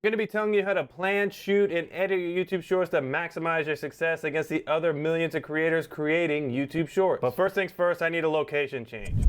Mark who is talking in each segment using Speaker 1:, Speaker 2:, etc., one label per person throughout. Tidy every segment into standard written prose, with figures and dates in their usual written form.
Speaker 1: I'm going to be telling you how to plan, shoot, and edit your YouTube Shorts to maximize your success against the other millions of creators creating YouTube Shorts. But first things first, I need a location change.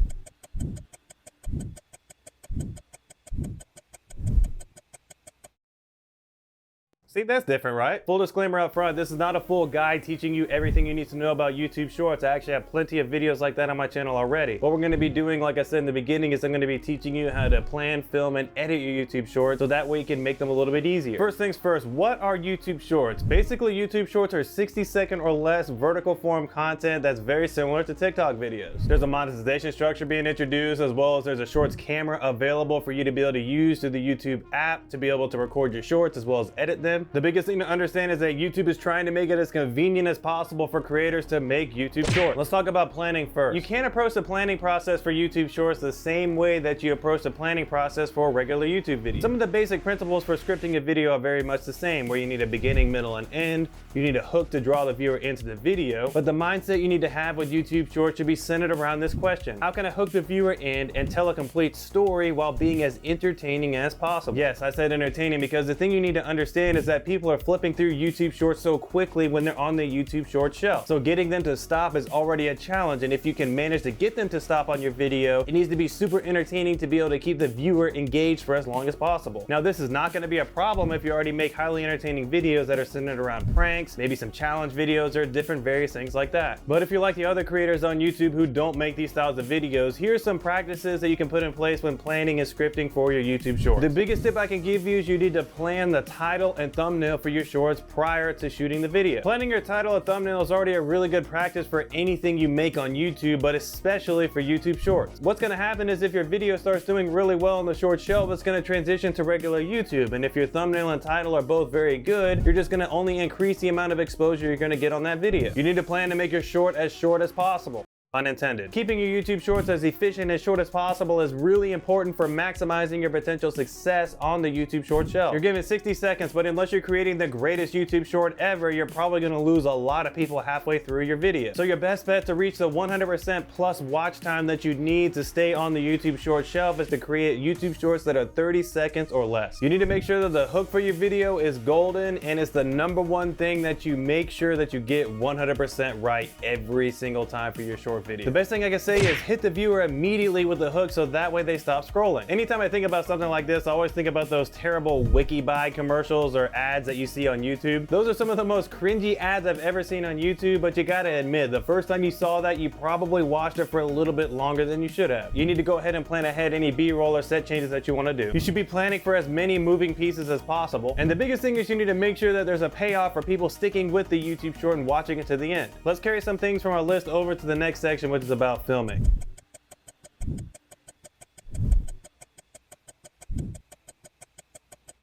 Speaker 1: See, that's different, right? Full disclaimer up front, this is not a full guide teaching you everything you need to know about YouTube Shorts. I actually have plenty of videos like that on my channel already. What we're gonna be doing, like I said in the beginning, is I'm gonna be teaching you how to plan, film, and edit your YouTube Shorts so that way you can make them a little bit easier. First things first, what are YouTube Shorts? Basically, YouTube Shorts are 60-second or less vertical form content that's very similar to TikTok videos. There's a monetization structure being introduced, as well as there's a Shorts camera available for you to be able to use through the YouTube app to be able to record your Shorts as well as edit them. The biggest thing to understand is that YouTube is trying to make it as convenient as possible for creators to make YouTube Shorts. Let's talk about planning first. You can't approach the planning process for YouTube Shorts the same way that you approach the planning process for a regular YouTube video. Some of the basic principles for scripting a video are very much the same, where you need a beginning, middle, and end. You need a hook to draw the viewer into the video, but the mindset you need to have with YouTube Shorts should be centered around this question: how can I hook the viewer in and tell a complete story while being as entertaining as possible? Yes, I said entertaining because the thing you need to understand is that people are flipping through YouTube Shorts so quickly when they're on the YouTube Shorts shelf. So getting them to stop is already a challenge, and if you can manage to get them to stop on your video, it needs to be super entertaining to be able to keep the viewer engaged for as long as possible. Now, this is not going to be a problem if you already make highly entertaining videos that are centered around pranks, maybe some challenge videos or different various things like that. But if you're like the other creators on YouTube who don't make these styles of videos, here's some practices that you can put in place when planning and scripting for your YouTube Shorts. The biggest tip I can give you is you need to plan the title and thumbnail for your Shorts prior to shooting the video. Planning your title and thumbnail is already a really good practice for anything you make on YouTube, but especially for YouTube Shorts. What's going to happen is if your video starts doing really well on the Short shelf, it's going to transition to regular YouTube, and if your thumbnail and title are both very good, you're just going to only increase the amount of exposure you're going to get on that video. You need to plan to make your short as possible. Unintended. Keeping your YouTube Shorts as efficient and short as possible is really important for maximizing your potential success on the YouTube Short shelf. You're given 60 seconds, but unless you're creating the greatest YouTube Short ever, you're probably going to lose a lot of people halfway through your video. So your best bet to reach the 100% plus watch time that you need to stay on the YouTube Short shelf is to create YouTube Shorts that are 30 seconds or less. You need to make sure that the hook for your video is golden, and it's the #1 thing that you make sure that you get 100% right every single time for your short video. The best thing I can say is hit the viewer immediately with the hook so that way they stop scrolling. Anytime I think about something like this, I always think about those terrible wiki buy commercials or ads that you see on YouTube. Those are some of the most cringy ads I've ever seen on YouTube, but you gotta admit, the first time you saw that, you probably watched it for a little bit longer than you should have. You need to go ahead and plan ahead any B-roll or set changes that you want to do. You should be planning for as many moving pieces as possible, and the biggest thing is you need to make sure that there's a payoff for people sticking with the YouTube Short and watching it to the end. Let's carry some things from our list over to the next section, which is about filming.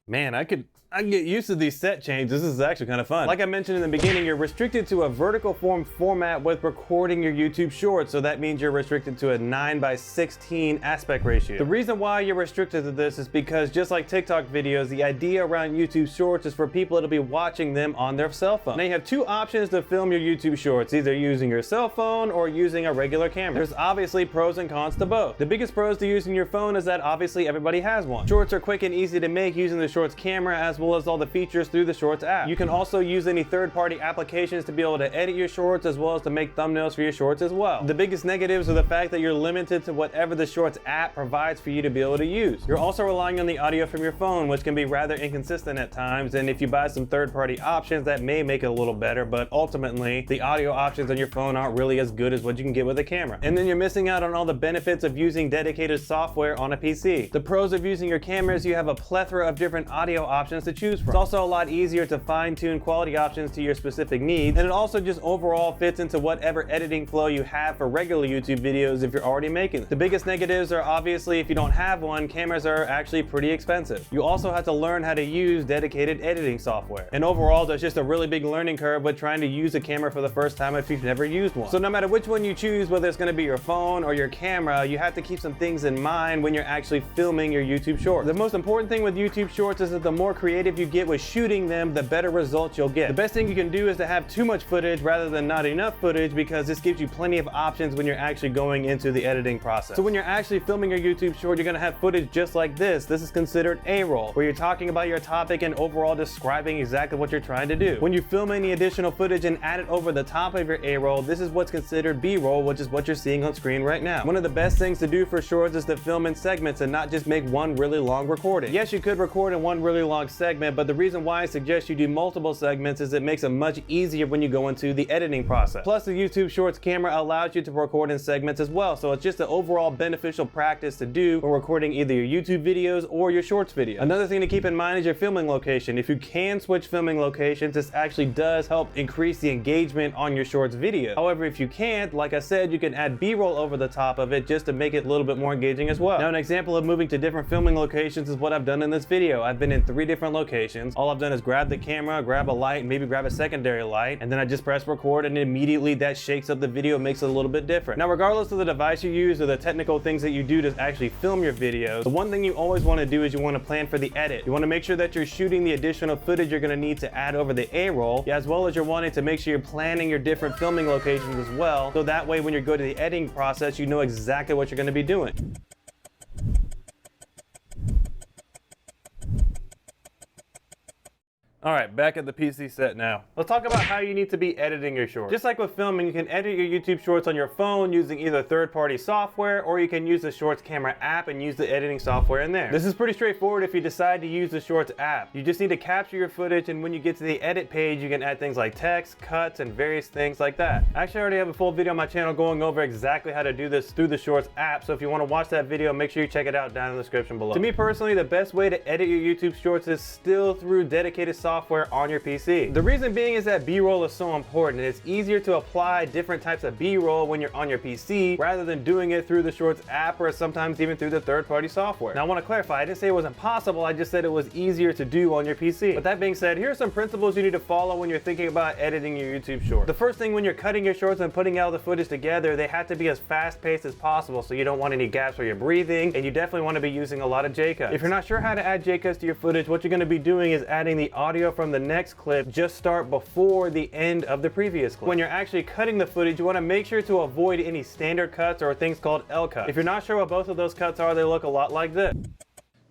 Speaker 1: Man, I can get used to these set changes. This is actually kind of fun. Like I mentioned in the beginning, you're restricted to a vertical form format with recording your YouTube Shorts, so that means you're restricted to a 9:16 aspect ratio. The reason why you're restricted to this is because, just like TikTok videos, the idea around YouTube Shorts is for people to be watching them on their cell phone. Now you have two options to film your YouTube Shorts, either using your cell phone or using a regular camera. There's obviously pros and cons to both. The biggest pros to using your phone is that obviously everybody has one. Shorts are quick and easy to make using the Shorts camera, as well as all the features through the Shorts app. You can also use any third-party applications to be able to edit your Shorts, as well as to make thumbnails for your Shorts as well. The biggest negatives are the fact that you're limited to whatever the Shorts app provides for you to be able to use. You're also relying on the audio from your phone, which can be rather inconsistent at times, and if you buy some third-party options, that may make it a little better, but ultimately, the audio options on your phone aren't really as good as what you can get with a camera. And then you're missing out on all the benefits of using dedicated software on a PC. The pros of using your camera is you have a plethora of different audio options to choose from. It's also a lot easier to fine-tune quality options to your specific needs, and it also just overall fits into whatever editing flow you have for regular YouTube videos if you're already making them. The biggest negatives are obviously if you don't have one, cameras are actually pretty expensive. You also have to learn how to use dedicated editing software. And overall, there's just a really big learning curve with trying to use a camera for the first time if you've never used one. So no matter which one you choose, whether it's going to be your phone or your camera, you have to keep some things in mind when you're actually filming your YouTube Shorts. The most important thing with YouTube Shorts shorts is that the more creative you get with shooting them, the better results you'll get. The best thing you can do is to have too much footage rather than not enough footage, because this gives you plenty of options when you're actually going into the editing process. So when you're actually filming your YouTube short, you're gonna have footage just like this. This is considered A-roll, where you're talking about your topic and overall describing exactly what you're trying to do. When you film any additional footage and add it over the top of your A-roll, this is what's considered B-roll, which is what you're seeing on screen right now. One of the best things to do for shorts is to film in segments and not just make one really long recording. Yes, you could record in one really long segment, but the reason why I suggest you do multiple segments is it makes it much easier when you go into the editing process. Plus, the YouTube Shorts camera allows you to record in segments as well, so it's just an overall beneficial practice to do when recording either your YouTube videos or your Shorts video. Another thing to keep in mind is your filming location. If you can switch filming locations, this actually does help increase the engagement on your Shorts video. However, if you can't, like I said, you can add B-roll over the top of it just to make it a little bit more engaging as well. Now, an example of moving to different filming locations is what I've done in this video. I've been in 3 different locations. All I've done is grab the camera, grab a light, maybe grab a secondary light, and then I just press record, and immediately that shakes up the video, makes it a little bit different. Now, regardless of the device you use or the technical things that you do to actually film your videos, the one thing you always want to do is you want to plan for the edit. You want to make sure that you're shooting the additional footage you're going to need to add over the A-roll, as well as you're wanting to make sure you're planning your different filming locations as well, so that way when you go to the editing process, you know exactly what you're going to be doing. All right, back at the PC set now. Let's talk about how you need to be editing your shorts. Just like with filming, you can edit your YouTube shorts on your phone using either third-party software, or you can use the Shorts camera app and use the editing software in there. This is pretty straightforward if you decide to use the Shorts app. You just need to capture your footage, and when you get to the edit page, you can add things like text, cuts, and various things like that. Actually, I already have a full video on my channel going over exactly how to do this through the Shorts app, so if you want to watch that video, make sure you check it out down in the description below. To me personally, the best way to edit your YouTube shorts is still through dedicated software on your PC. The reason being is that B-roll is so important, and it's easier to apply different types of B-roll when you're on your PC rather than doing it through the Shorts app or sometimes even through the third-party software. Now, I want to clarify, I didn't say it was impossible, I just said it was easier to do on your PC. But that being said, here are some principles you need to follow when you're thinking about editing your YouTube shorts. The first thing, when you're cutting your shorts and putting all the footage together, they have to be as fast-paced as possible, so you don't want any gaps where you're breathing, and you definitely want to be using a lot of J-cuts. If you're not sure how to add J-cuts to your footage, what you're going to be doing is adding the audio from the next clip just start before the end of the previous clip. When you're actually cutting the footage, you want to make sure to avoid any standard cuts or things called L cuts. If you're not sure what both of those cuts are, they look a lot like this.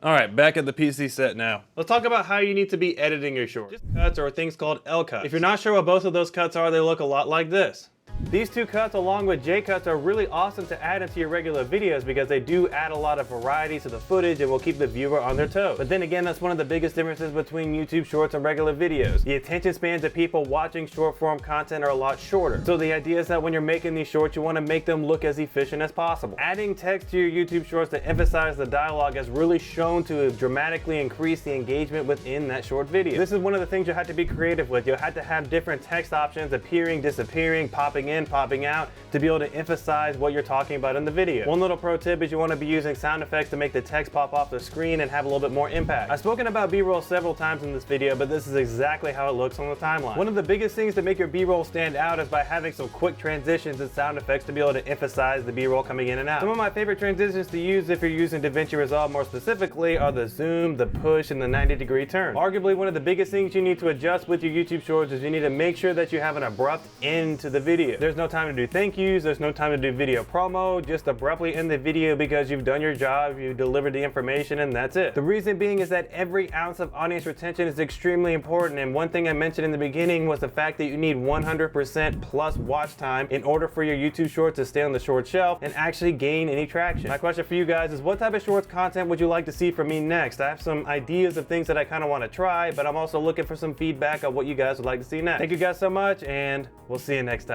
Speaker 1: All right, back at the PC set now. Let's talk about how you need to be editing your shorts. Just cuts or things called L cuts. If you're not sure what both of those cuts are, they look a lot like this. These 2 cuts along with J cuts are really awesome to add into your regular videos because they do add a lot of variety to the footage and will keep the viewer on their toes. But then again, that's one of the biggest differences between YouTube shorts and regular videos. The attention spans of people watching short form content are a lot shorter. So the idea is that when you're making these shorts, you want to make them look as efficient as possible. Adding text to your YouTube shorts to emphasize the dialogue has really shown to dramatically increase the engagement within that short video. This is one of the things you have to be creative with. You'll have to have different text options appearing, disappearing, popping in, popping out to be able to emphasize what you're talking about in the video. One little pro tip is you want to be using sound effects to make the text pop off the screen and have a little bit more impact. I've spoken about B-roll several times in this video, but this is exactly how it looks on the timeline. One of the biggest things to make your B-roll stand out is by having some quick transitions and sound effects to be able to emphasize the B-roll coming in and out. Some of my favorite transitions to use if you're using DaVinci Resolve more specifically are the zoom, the push, and the 90-degree turn. Arguably, one of the biggest things you need to adjust with your YouTube shorts is you need to make sure that you have an abrupt end to the video. There's no time to do thank yous, there's no time to do video promo, just abruptly end the video because you've done your job, you delivered the information, and that's it. The reason being is that every ounce of audience retention is extremely important, and one thing I mentioned in the beginning was the fact that you need 100% plus watch time in order for your YouTube short to stay on the short shelf and actually gain any traction. My question for you guys is, what type of shorts content would you like to see from me next? I have some ideas of things that I kind of want to try, but I'm also looking for some feedback on what you guys would like to see next. Thank you guys so much, and we'll see you next time.